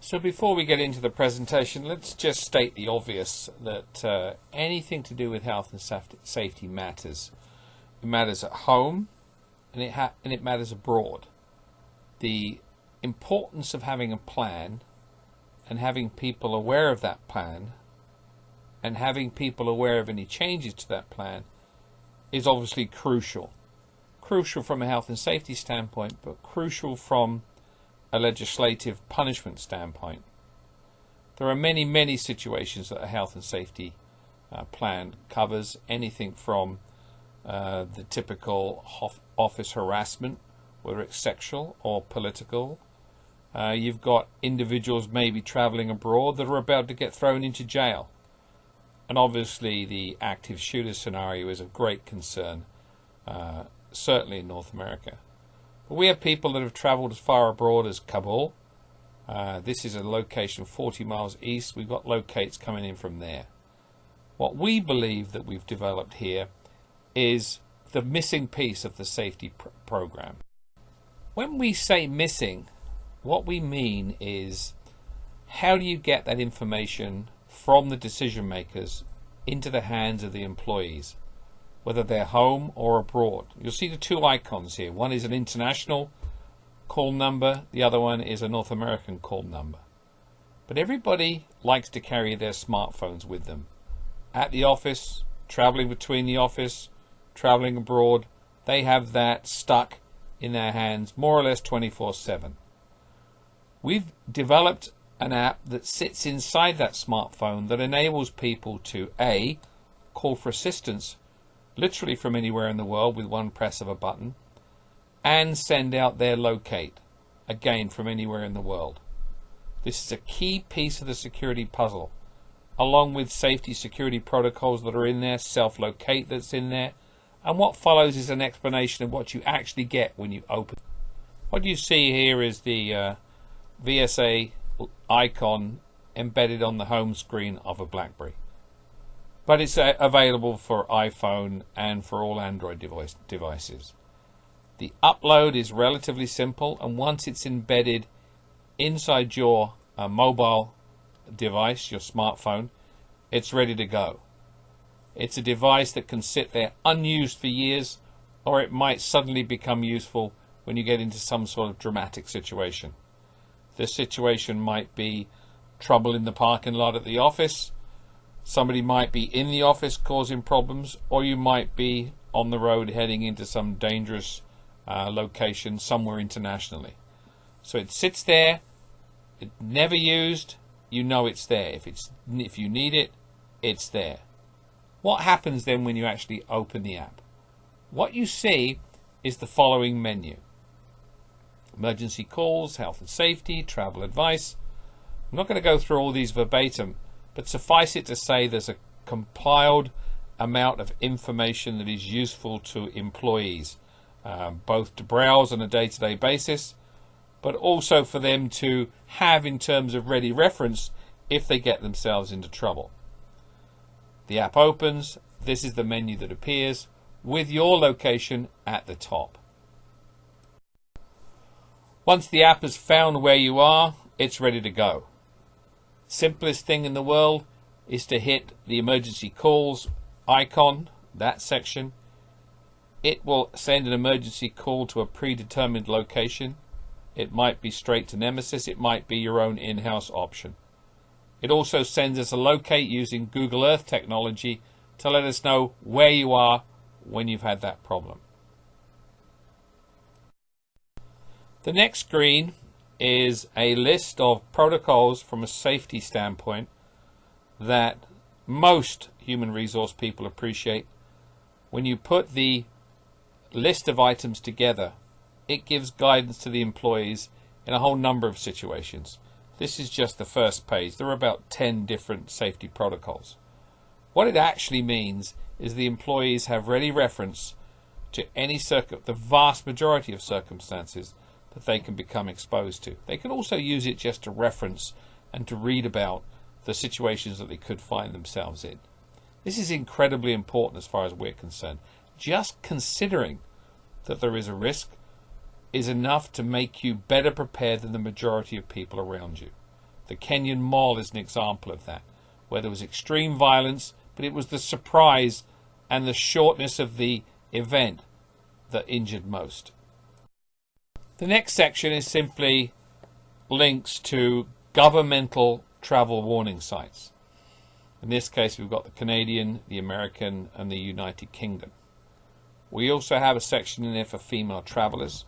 So before we get into the presentation, let's just state the obvious that anything to do with health and safety matters. It matters at home and it matters abroad. The importance of having a plan and having people aware of that plan and having people aware of any changes to that plan is obviously crucial. Crucial from a health and safety standpoint, but crucial from a legislative punishment standpoint. There are many situations that a health and safety plan covers, anything from the typical office harassment, whether it's sexual or political. You've got individuals maybe traveling abroad that are about to get thrown into jail. And obviously the active shooter scenario is of great concern, certainly in North America. But we have people that have traveled as far abroad as Kabul. This is a location 40 miles east. We've got locates coming in from there. What we believe that we've developed here is the missing piece of the safety program. When we say missing, what we mean is, how do you get that information from the decision makers into the hands of the employees, whether they're home or abroad? You'll see the two icons here. One is an international call number, the other one is a North American call number. But everybody likes to carry their smartphones with them. At the office, traveling between the office, traveling abroad, they have that stuck in their hands more or less 24/7. We've developed an app that sits inside that smartphone that enables people to A, call for assistance literally from anywhere in the world with one press of a button, and send out their locate, again from anywhere in the world. This is a key piece of the security puzzle, along with safety security protocols that are in there, self-locate that's in there, and what follows is an explanation of what you actually get when you open. What you see here is the VSA icon embedded on the home screen of a BlackBerry. But it's available for iPhone and for all Android devices. The upload is relatively simple, and once it's embedded inside your mobile device, your smartphone, it's ready to go. It's a device that can sit there unused for years, or it might suddenly become useful when you get into some sort of dramatic situation. This situation might be trouble in the parking lot at the office. Somebody might be in the office causing problems, or you might be on the road heading into some dangerous location somewhere internationally. So it sits there, it's never used, you know it's there. If you need it, it's there. What happens then when you actually open the app? What you see is the following menu. Emergency calls, health and safety, travel advice. I'm not going to go through all these verbatim, but suffice it to say there's a compiled amount of information that is useful to employees, both to browse on a day-to-day basis, but also for them to have in terms of ready reference if they get themselves into trouble. The app opens. This is the menu that appears with your location at the top. Once the app has found where you are, it's ready to go. Simplest thing in the world is to hit the emergency calls icon, that section. It will send an emergency call to a predetermined location. It might be straight to Nemesis, it might be your own in-house option. It also sends us a locate using Google Earth technology to let us know where you are when you've had that problem. The next screen is a list of protocols from a safety standpoint that most human resource people appreciate. When you put the list of items together, it gives guidance to the employees in a whole number of situations. This is just the first page. There are about 10 different safety protocols. What it actually means is the employees have ready reference to any the vast majority of circumstances that they can become exposed to. They can also use it just to reference and to read about the situations that they could find themselves in. This is incredibly important as far as we're concerned. Just considering that there is a risk is enough to make you better prepared than the majority of people around you. The Kenyan Mall is an example of that, where there was extreme violence, but it was the surprise and the shortness of the event that injured most. The next section is simply links to governmental travel warning sites. In this case, we've got the Canadian, the American, and the United Kingdom. We also have a section in there for female travellers,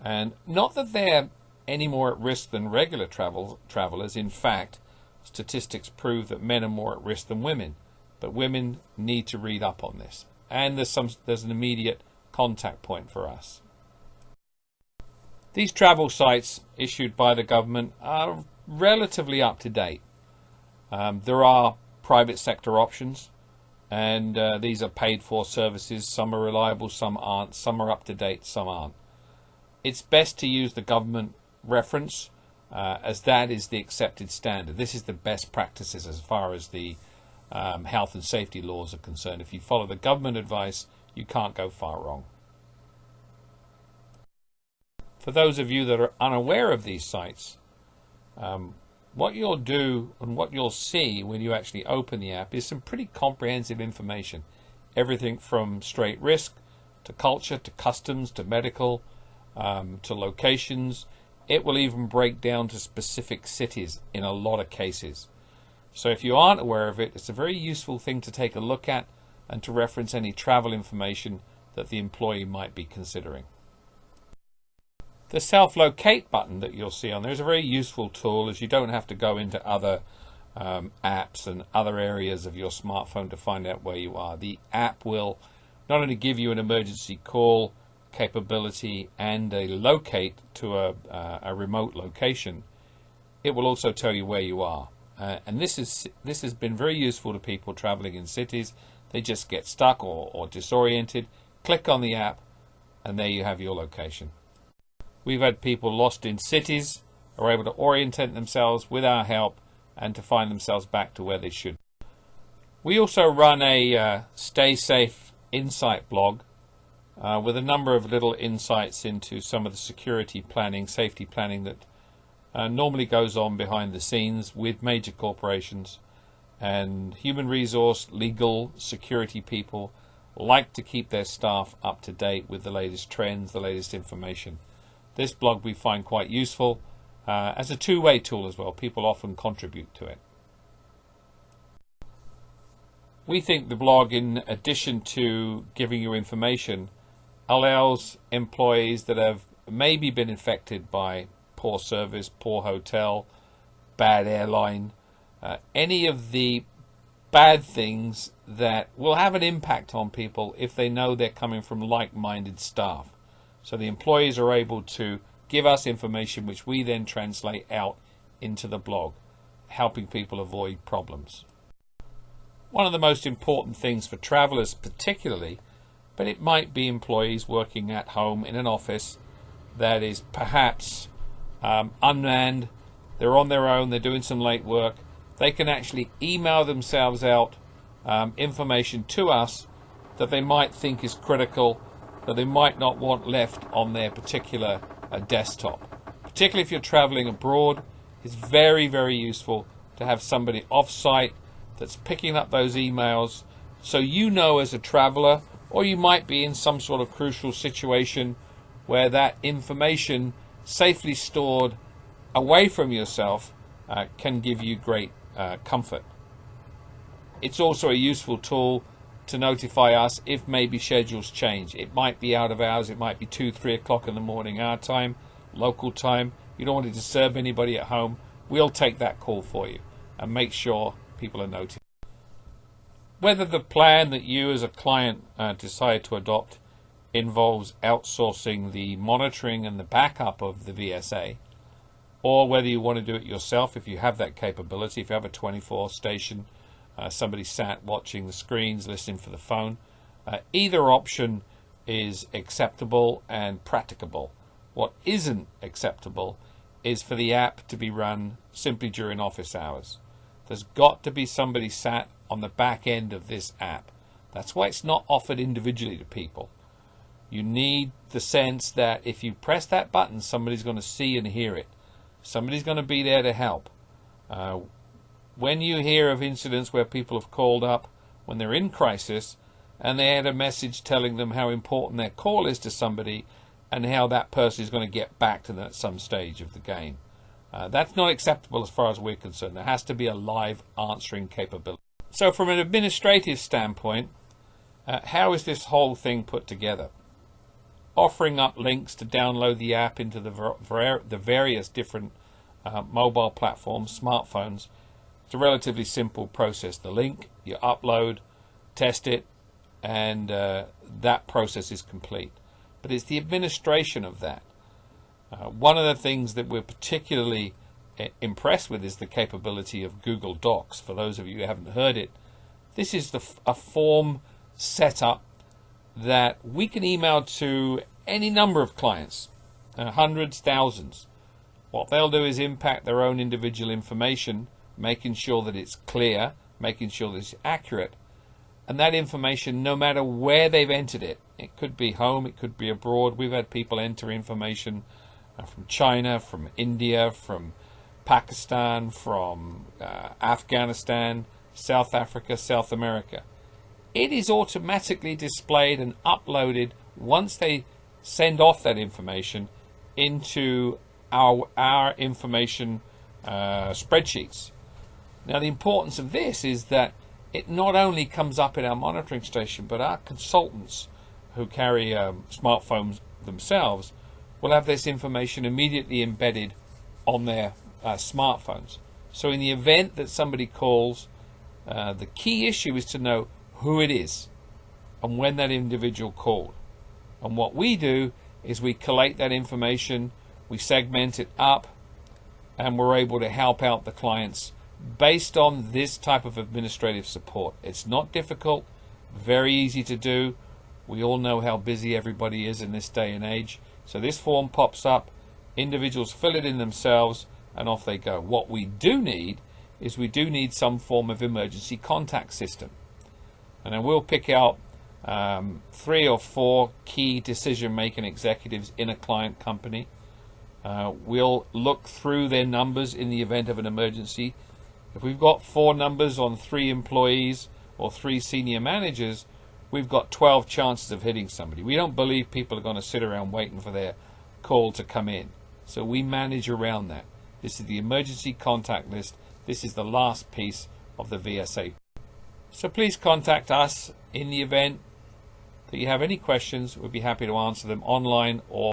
and not that they're any more at risk than regular travellers. In fact, statistics prove that men are more at risk than women, but women need to read up on this. And there's an immediate contact point for us. These travel sites issued by the government are relatively up to date. There are private sector options, and these are paid for services. Some are reliable, some aren't, some are up to date, some aren't. It's best to use the government reference, as that is the accepted standard. This is the best practices as far as the health and safety laws are concerned. If you follow the government advice, you can't go far wrong. For those of you that are unaware of these sites, what you'll do and what you'll see when you actually open the app is some pretty comprehensive information. Everything from straight risk to culture to customs to medical to locations. It will even break down to specific cities in a lot of cases. So if you aren't aware of it, it's a very useful thing to take a look at and to reference any travel information that the employee might be considering. The self-locate button that you'll see on there is a very useful tool, as you don't have to go into other apps and other areas of your smartphone to find out where you are. The app will not only give you an emergency call capability and a locate to a remote location, it will also tell you where you are. And this has been very useful to people traveling in cities. They just get stuck or disoriented. Click on the app, and there you have your location. We've had people lost in cities who are able to orientate themselves with our help and to find themselves back to where they should. We also run a Stay Safe Insight blog with a number of little insights into some of the security planning, safety planning that normally goes on behind the scenes with major corporations, and human resource, legal, security people like to keep their staff up to date with the latest trends, the latest information. This blog we find quite useful as a two-way tool as well. People often contribute to it. We think the blog, in addition to giving you information, allows employees that have maybe been infected by poor service, poor hotel, bad airline, any of the bad things that will have an impact on people if they know they're coming from like-minded staff. So the employees are able to give us information which we then translate out into the blog, helping people avoid problems. One of the most important things for travelers particularly, but it might be employees working at home in an office that is perhaps unmanned, they're on their own, they're doing some late work, they can actually email themselves out information to us that they might think is critical, that they might not want left on their particular desktop. Particularly if you're traveling abroad, it's very, very useful to have somebody off-site that's picking up those emails, so you know as a traveler, or you might be in some sort of crucial situation where that information safely stored away from yourself can give you great comfort. It's also a useful tool to notify us if maybe schedules change. It might be out of hours, it might be 2-3 o'clock in the morning our time, local time. You don't want to disturb anybody at home. We'll take that call for you and make sure people are notified. Whether the plan that you as a client decide to adopt involves outsourcing the monitoring and the backup of the VSA, or whether you want to do it yourself if you have that capability, if you have a 24 station, somebody sat watching the screens, listening for the phone, either option is acceptable and practicable. What isn't acceptable is for the app to be run simply during office hours. There's got to be somebody sat on the back end of this app. That's why it's not offered individually to people. You need the sense that if you press that button, somebody's going to see and hear it. Somebody's going to be there to help. When you hear of incidents where people have called up when they're in crisis and they had a message telling them how important their call is to somebody and how that person is going to get back to them at some stage of the game, that's not acceptable as far as we're concerned. There has to be a live answering capability. So from an administrative standpoint, how is this whole thing put together? Offering up links to download the app into the various different mobile platforms, smartphones. It's a relatively simple process. The link, you upload, test it, and that process is complete. But it's the administration of that. One of the things that we're particularly impressed with is the capability of Google Docs. For those of you who haven't heard it, this is a form setup that we can email to any number of clients, hundreds, thousands. What they'll do is impact their own individual information, making sure that it's clear, making sure that it's accurate. And that information, no matter where they've entered it, it could be home, it could be abroad. We've had people enter information from China, from India, from Pakistan, from Afghanistan, South Africa, South America. It is automatically displayed and uploaded once they send off that information into our information spreadsheets. Now, the importance of this is that it not only comes up in our monitoring station, but our consultants who carry smartphones themselves will have this information immediately embedded on their smartphones. So in the event that somebody calls, the key issue is to know who it is and when that individual called. And what we do is we collate that information, we segment it up, and we're able to help out the clients based on this type of administrative support. It's not difficult, very easy to do. We all know how busy everybody is in this day and age. So this form pops up, individuals fill it in themselves, and off they go. What we do need is we do need some form of emergency contact system. And then we'll pick out 3 or 4 key decision-making executives in a client company. We'll look through their numbers in the event of an emergency. If we've got 4 numbers on 3 employees or 3 senior managers, we've got 12 chances of hitting somebody. We don't believe people are going to sit around waiting for their call to come in. So we manage around that. This is the emergency contact list. This is the last piece of the VSA. So please contact us in the event that you have any questions. We'd be happy to answer them online or